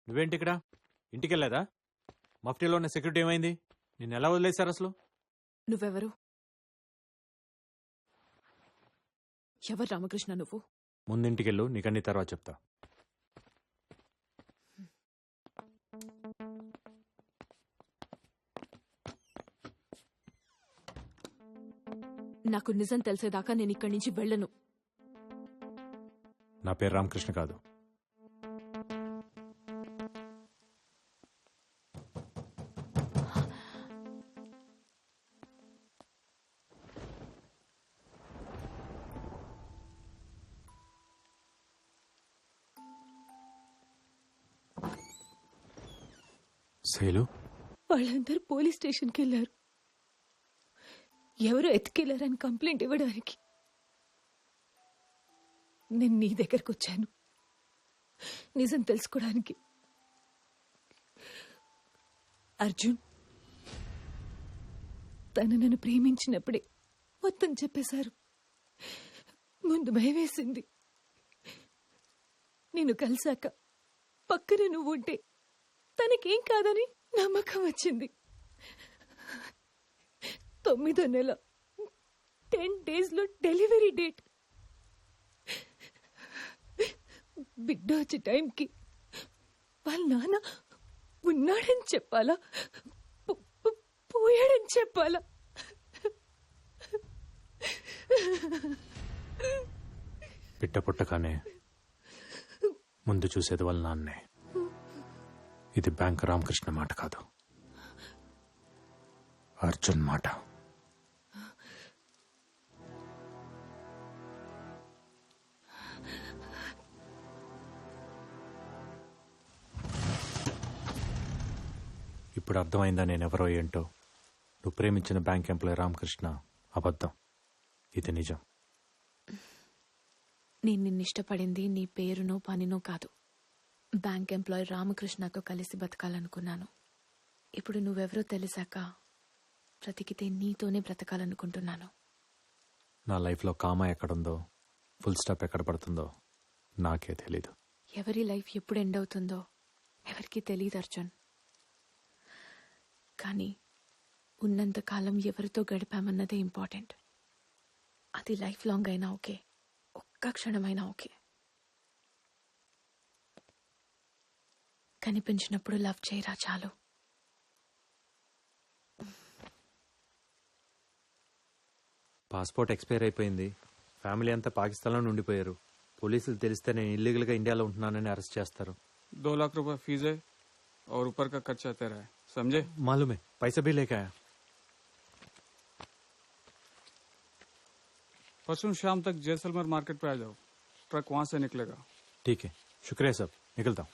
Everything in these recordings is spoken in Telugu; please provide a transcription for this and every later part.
నువ్వేంటి ఇక్కడ? ఇంటికి వెళ్ళేదా? మఫ్టీలో ఉన్న సెక్యూరిటీ ఏమైంది? నిన్ను ఎలా వదిలేశారు అసలు? నువ్వెవరు? ఎవరు రామకృష్ణ నువ్వు? ముందింటికెళ్ళు, నీకన్నీ తర్వాత చెప్తా. నాకు నిజం తెలిసేదాకా నేను ఇక్కడి నుంచి వెళ్ళను. నా పేరు రామకృష్ణ కాదు. శైలు, వాళ్ళందరూ పోలీస్ స్టేషన్కి వెళ్ళారు. ఎవరో ఎత్తుకెళ్లారని కంప్లైంట్ ఇవ్వడానికి. నేను నీ దగ్గరకు వచ్చాను నిజం తెలుసుకోవడానికి. అర్జున్ తను నన్ను ప్రేమించినప్పుడే మొత్తం చెప్పేశారు. ముందు భయమేసింది. నేను కలిసాక పక్కన నువ్వు ఉంటే తనకేం కాదని నమ్మకం వచ్చింది. 9వ నెల 10 days డెలివరీ డేట్. బిడ్డ వచ్చే టైంకి వాళ్ళ నాన్న ఉన్నాడని చెప్పాలా, పోయాడని చెప్పాలా? పిట్ట పుట్టగానే ముందు చూసేది వాళ్ళ నాన్నే. ఇది బ్యాంక్ రామకృష్ణ మాట కాదు, అర్జున్ మాట. ఇప్పుడు అర్థమైందా నేనెవరో ఏంటో? నువ్వు ప్రేమించిన బ్యాంక్ ఎంప్లాయీ రామకృష్ణ అబద్ధం, ఇది నిజం. నేను నిన్ను ఇష్టపడింది నీ పేరునో పనినో కాదు. బ్యాంక్ ఎంప్లాయీ రామకృష్ణతో కలిసి బతకాలనుకున్నాను. ఇప్పుడు నువ్వెవరో తెలిసాక బ్రతికితే నీతోనే బ్రతకాలనుకుంటున్నాను. నా లైఫ్లో కామా ఎక్కడుందో, ఫుల్ స్టాప్ ఎక్కడ పడుతుందో నాకే తెలీదు. ఎవరి లైఫ్ ఎప్పుడు ఎండ్ అవుతుందో ఎవరికీ తెలియదు అర్జున్. కానీ ఉన్నంతకాలం ఎవరితో గడిపామన్నదే ఇంపార్టెంట్. అది లైఫ్ లాంగ్ అయినా ఓకే, ఒక్క క్షణమైనా ఓకే. కనిపించినప్పుడు లవ్ చేయరా చాలు. పాస్పోర్ట్ ఎక్స్పైర్ అయిపోయింది. ఫ్యామిలీ అంతా పాకిస్తాన్లో ఉండిపోయారు. పోలీసులు తెలిస్తే నేను ఇల్లీగల్గా ఇండియాలో ఉంటున్నానని అరెస్ట్ చేస్తారు. 2 लाख रुपए फीस है और ऊपर का खर्चा तेरा है, समझे? मालूम है, पैसा भी लेके आया. परसों शाम तक जैसलमेर मार्केट पे आ जाओ, ट्रक वहां से निकलेगा. ठीक है, शुक्रिया साहब, निकलता हूँ.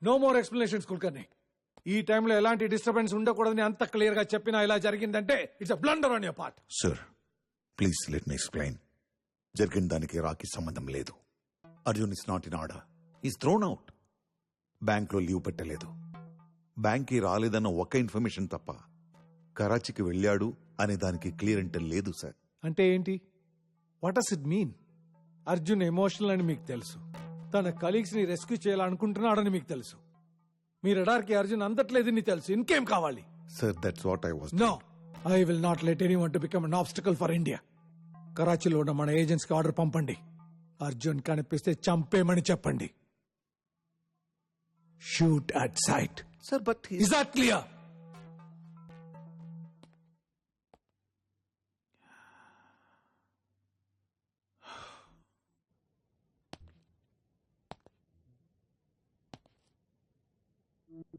No more explanations Kulkarni. ఈ టైంలో ఎలాంటి డిస్టర్బెన్స్ ఉండకూడదని అంత క్లియర్ గా చెప్పినా ఇలా జరిగిందంటే it's a blunder on your part. Sir please let me explain. జరిగిన దానికి రాకీ సంబంధం లేదు. Arjun is not in order, is throne out. Bank లో లీవ్ పెట్టలేదు. బ్యాంక్ కి రాలేదన్న ఒక్క ఇన్ఫర్మేషన్ తప్ప కరాచీకి వెళ్ళాడు అనే దానికి క్లియర్ అంటే లేదు సార్. అంటే ఏంటి? What does it mean? Arjun emotional అని మీకు తెలుసు, తన కలీగ్స్ ని రెస్క్యూ చేయాలనుకుంటున్నాడని మీకు తెలుసు, మీ రడార్ కి అర్జున్ అందట్లేదని తెలుసు. ఇంకేం కావాలి? Sir that's what I was. No, I will not let anyone to become an obstacle for India. కరాచీలో ఉన్న మన ఏజెంట్స్ కి ఆర్డర్ పంపండి. అర్జున్ కనిపిస్తే చంపేమని చెప్పండి. Shoot at sight. Sir but is that clear?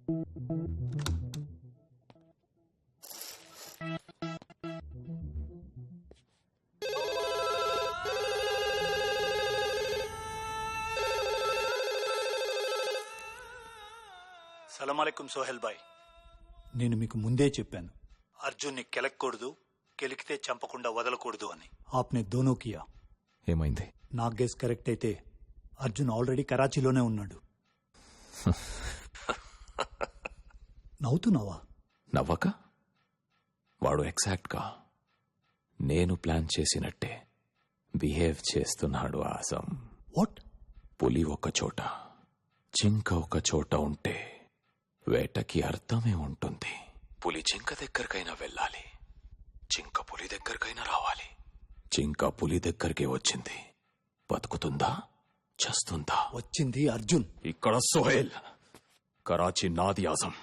సలాంఅలైకుం సోహెల్ భాయ్. నేను మీకు ముందే చెప్పాను, అర్జున్ని కెలక్కూడదు, కెలికితే చంపకుండా వదలకూడదు అని. ఆప్నే దోనో కియా. ఏమైంది? నా గెస్ కరెక్ట్ అయితే అర్జున్ ఆల్రెడీ కరాచీలోనే ఉన్నాడు. నవ్వుతున్నావా? నవ్వక? వాడు ఎగ్జాక్ట్గా నేను ప్లాన్ చేసినట్టే బిహేవ్ చేస్తున్నాడు ఆసం. వాట్? పులి ఒక చోట, జింక ఒక చోట ఉంటే వేటకి అర్థమే ఉంటుంది. పులి జింక దగ్గరకైనా వెళ్ళాలి, జింక పులి దగ్గరకైనా రావాలి. జింక పులి దగ్గరికి వచ్చింది, బతుకుతుందా చస్తుందా? వచ్చింది అర్జున్. ఇక్కడ సోహెల్, కరాచీ నాది ఆసం.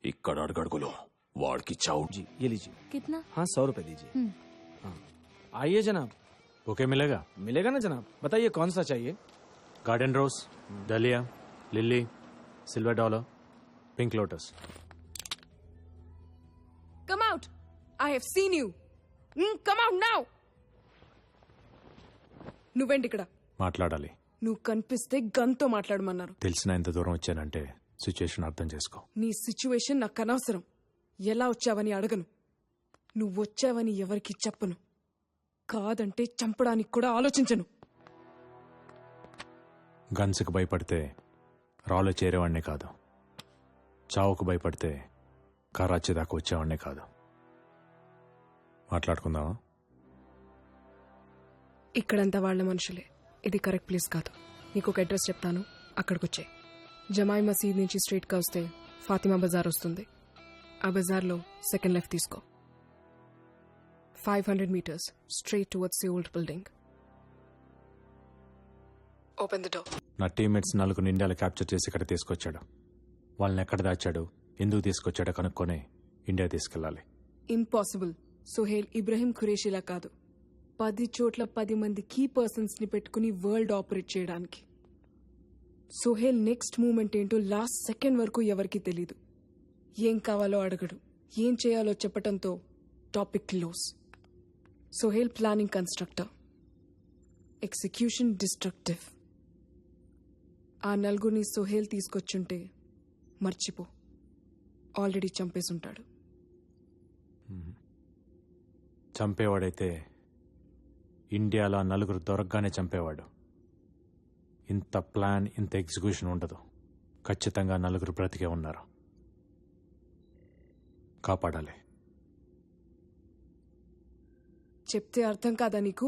ఇక్కడ అడుగడుగులో వాడికి చావు. ये लीजिए. कितना? हाँ 100 रुपए दीजिए. हाँ. आइए जनाब. ఓకే మిలేగా? मिलेगा ना जनाब? बताइए कौन सा चाहिए? गार्डन रोज, डलिया, lily, silver dollar, pink lotus. Come out! I have seen you. Come out now! నువ్వేంటి ఇక్కడ? మాట్లాడాలి. నువ్వు కనిపిస్తే గన్తో మాట్లాడమన్నారు. తెలిసిన ఎంత దూరం వచ్చానంటే సిచ్యుయేషన్ అర్థం చేసుకో. నీ సిచ్యువేషన్ నాకు అనవసరం. ఎలా వచ్చావని అడగను, నువ్వు వచ్చావని ఎవరికి చెప్పను. కాదంటే చంపడానికి కూడా ఆలోచించను. గన్స్కి భయపడితే రాలో చేరేవాడినే కాదు, చావుకు భయపడితే కరాచీ దాకా వచ్చేవాడినే కాదు. మాట్లాడుకుందామా? ఇక్కడంతా వాళ్ళ మనుషులే. ఇది కరెక్ట్ ప్లేస్ కాదు. నీకు ఒక అడ్రస్ చెప్తాను, అక్కడికి వచ్చే. జమాయి మసీద్ నుంచి స్ట్రైట్గా వస్తే ఫాతిమా బజార్ వస్తుంది. ఆ బజార్లో సెకండ్ లెఫ్ట్ తీసుకో. 500 meters straight towards the old building. Open the door. నా టీమ్మేట్స్ 4 ఇండియాలో క్యాప్చర్ చేసి ఇక్కడ తీసుకొచ్చాడు. వాళ్ళని ఎక్కడ దాచాడు, ఎందుకు తీసుకొచ్చాడో కనుక్కొని ఇండియా తీసుకెళ్ళాలి. ఇంపాసిబుల్. సోహెల్ ఇబ్రహీం ఖురేషిలా కాదు. 10 చోట్ల 10 మంది కీ పర్సన్స్ ని పెట్టుకుని వరల్డ్ ఆపరేట్ చేయడానికి. సోహెల్ నెక్స్ట్ మూమెంట్ ఏంటో లాస్ట్ సెకండ్ వరకు ఎవరికీ తెలీదు. ఏం కావాలో అడగడు, ఏం చేయాలో చెప్పటంతో topic close. Sohail planning constructor, execution destructive. ఆ నలుగురిని సోహెల్ తీసుకొచ్చుంటే మర్చిపో, ఆల్రెడీ చంపేసుంటాడు. చంపేవాడైతే ఇండియాలో 4 దొరకగానే చంపేవాడు. ఇంత ప్లాన్, ఇంత ఎగ్జిక్యూషన్ ఉండదు. ఖచ్చితంగా 4 బ్రతికే ఉన్నారు. కాపాడాలి. చెప్తే అర్థం కాదా నీకు?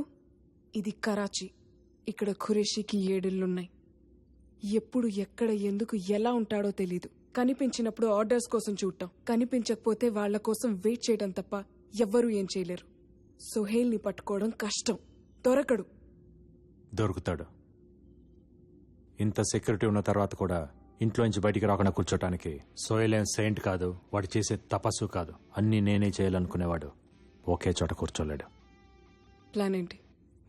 ఇది కరాచీ. ఇక్కడ ఖురేషీకి 7 ఇళ్లున్నాయి. ఎప్పుడు, ఎక్కడ, ఎందుకు, ఎలా ఉంటాడో తెలీదు. కనిపించినప్పుడు ఆర్డర్స్ కోసం చూడటం, కనిపించకపోతే వాళ్ల కోసం వెయిట్ చేయడం తప్ప ఎవ్వరూ ఏం చేయలేరు. సోహెల్ని పట్టుకోవడం కష్టం. దొరకడు. దొరుకుతాడు. ఇంత సెక్యూరిటీ ఉన్న తర్వాత కూడా ఇంట్లోంచి బయటికి రాకుండా కూర్చోటానికి సోహెల్ ఏం సెయింట్ కాదు, వాడు చేసే తపస్సు కాదు. అన్నీ నేనే చేయాలనుకునేవాడు ఒకే చోట కూర్చోలేడు. ప్లాన్ ఏంటి?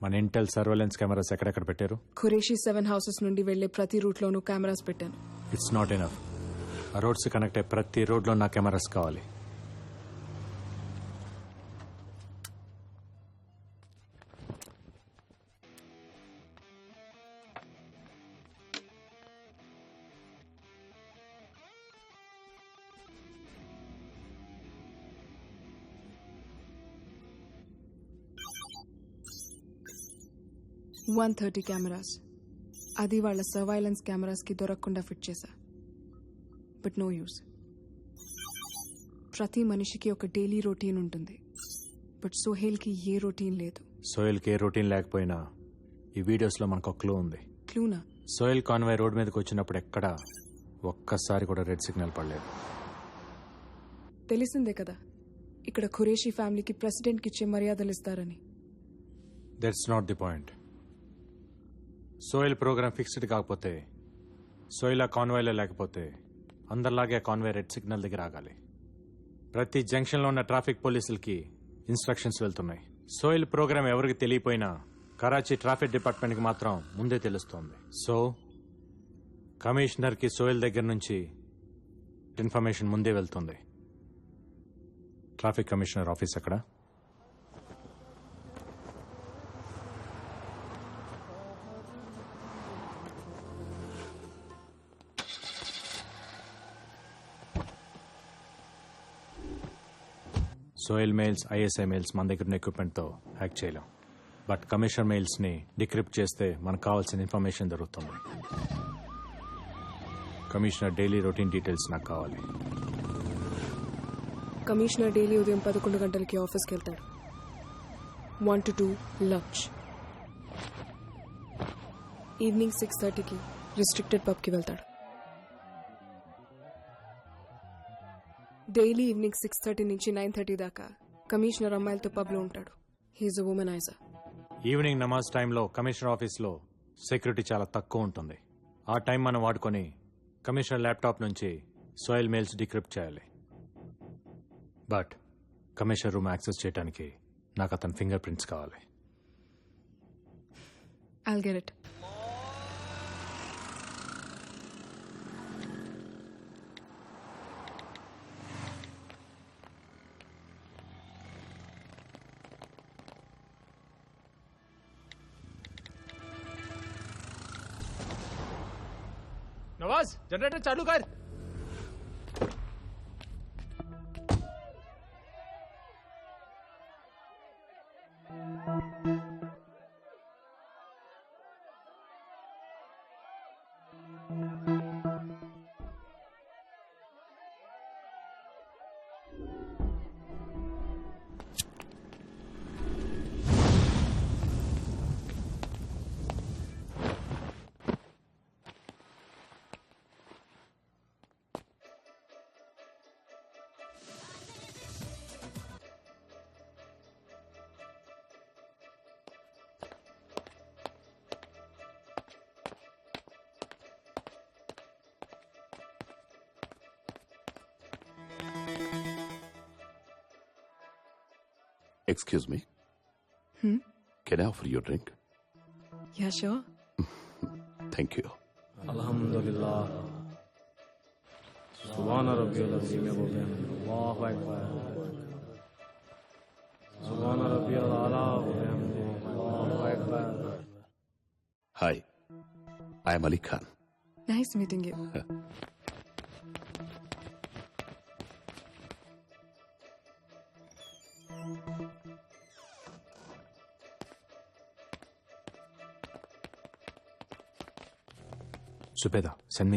మన ఇంటెల్ సర్వేలెన్స్ కెమెరాస్ ఎక్కడెక్కడ పెట్టారు? ఖురేషీ 7 houses నుండి వెళ్లే ప్రతి రూట్లోనూ కెమెరాస్ పెట్టాను. It's not enough. ఆ రోడ్స్ కనెక్ట్ అయ్యే ప్రతి రోడ్లో నా కెమెరాస్ కావాలి. — 130 కెమెరాస్. అది వాళ్ళ సర్వైలెన్స్ కెమెరాస్ కి దొరకకుండా ఫిట్ చేశా. But no use. ప్రతి మనిషికి ఒక డైలీ రొటీన్ ఉంటుంది, బట్ సోహెల్కి ఏ రొటీన్ లేదు. సోహెల్కి ఏ రొటీన్ లేకపోయినా ఈ వీడియోస్లో మనకు ఒక క్లూ ఉంది. క్లూనా? సోహెల్ కాన్వాయ్ రోడ్ మీదకి వచ్చినప్పుడు ఎక్కడ ఒక్కసారి కూడా రెడ్ సిగ్నల్ పడలేదు. తెలిసిందే కదా, ఇక్కడ ఖురేషీ ఫ్యామిలీకి ప్రెసిడెంట్కి ఇచ్చే మర్యాదలు ఇస్తారని. That's not the point. Sohel program fixed కాకపోతే, సోహెల్ ఆ కాన్వాయ్లో లేకపోతే అందరిలాగే ఆ కాన్వాయ్ రెడ్ సిగ్నల్ దగ్గర ఆగాలి. ప్రతి జంక్షన్లో ఉన్న ట్రాఫిక్ పోలీసులకి ఇన్స్ట్రక్షన్స్ వెళ్తున్నాయి. సోహెల్ ప్రోగ్రామ్ ఎవరికి తెలియపోయినా కరాచీ ట్రాఫిక్ డిపార్ట్మెంట్కి మాత్రం ముందే తెలుస్తోంది. సో కమిషనర్కి సోహెల్ దగ్గర నుంచి ఇన్ఫర్మేషన్ ముందే వెళ్తుంది. ట్రాఫిక్ కమిషనర్ ఆఫీస్ ఎక్కడ? సోయల్ మెయిల్స్, ఐఎస్ఐ మెయిల్స్ మన దగ్గర ఉన్న ఎక్విప్మెంట్తో హ్యాక్ చేయలేం. బట్ కమిషనర్ మెయిల్స్ని డిక్రిప్ట్ చేస్తే మనకు కావాల్సిన ఇన్ఫర్మేషన్ దొరుకుతుంది. కమిషనర్ డైలీ రొటీన్ డీటెయిల్స్ నాకు కావాలి. కమిషనర్ డైలీ ఉదయం 11 గంటలకి ఆఫీస్కి వెళ్తాడు. 1 to 2 లంచ్. ఈవినింగ్ 6:30కి రిస్ట్రిక్టెడ్ పబ్కి వెళ్తాడు. డైలీ ఈవినింగ్ 6:30 నుంచి 9:30 దాకా కమిషనర్ అమ్మాయిలతో పబ్లో ఉంటాడు. హీఈస్ అ వుమనైజర్. ఈవినింగ్ నమాజ్ టైంలో కమిషనర్ ఆఫీస్లో సెక్యూరిటీ చాలా తక్కువ ఉంటుంది. ఆ టైం మనం వాడుకొని కమిషనర్ ల్యాప్టాప్ నుంచి సోయల్ మెయిల్స్ డిక్రిప్ట్ చేయాలి. బట్ కమిషనర్ రూమ్ యాక్సెస్ చేయడానికి నాకు అతని ఫింగర్ ప్రింట్స్ కావాలి. I'll get it. Nawaz generator चालू कर. Excuse me. Can I offer you a drink? Yeah, sure. Thank you. अल्हम्दुलिल्लाह. सुभान रब्बियल अज़ीम व बिहम्दिही. अल्लाहु अकबर. सुभान रब्बियल आला व बिहम्दिही. अल्लाहु Akbar. Hi. I am Ali Khan. Nice meeting you. Subeda, send me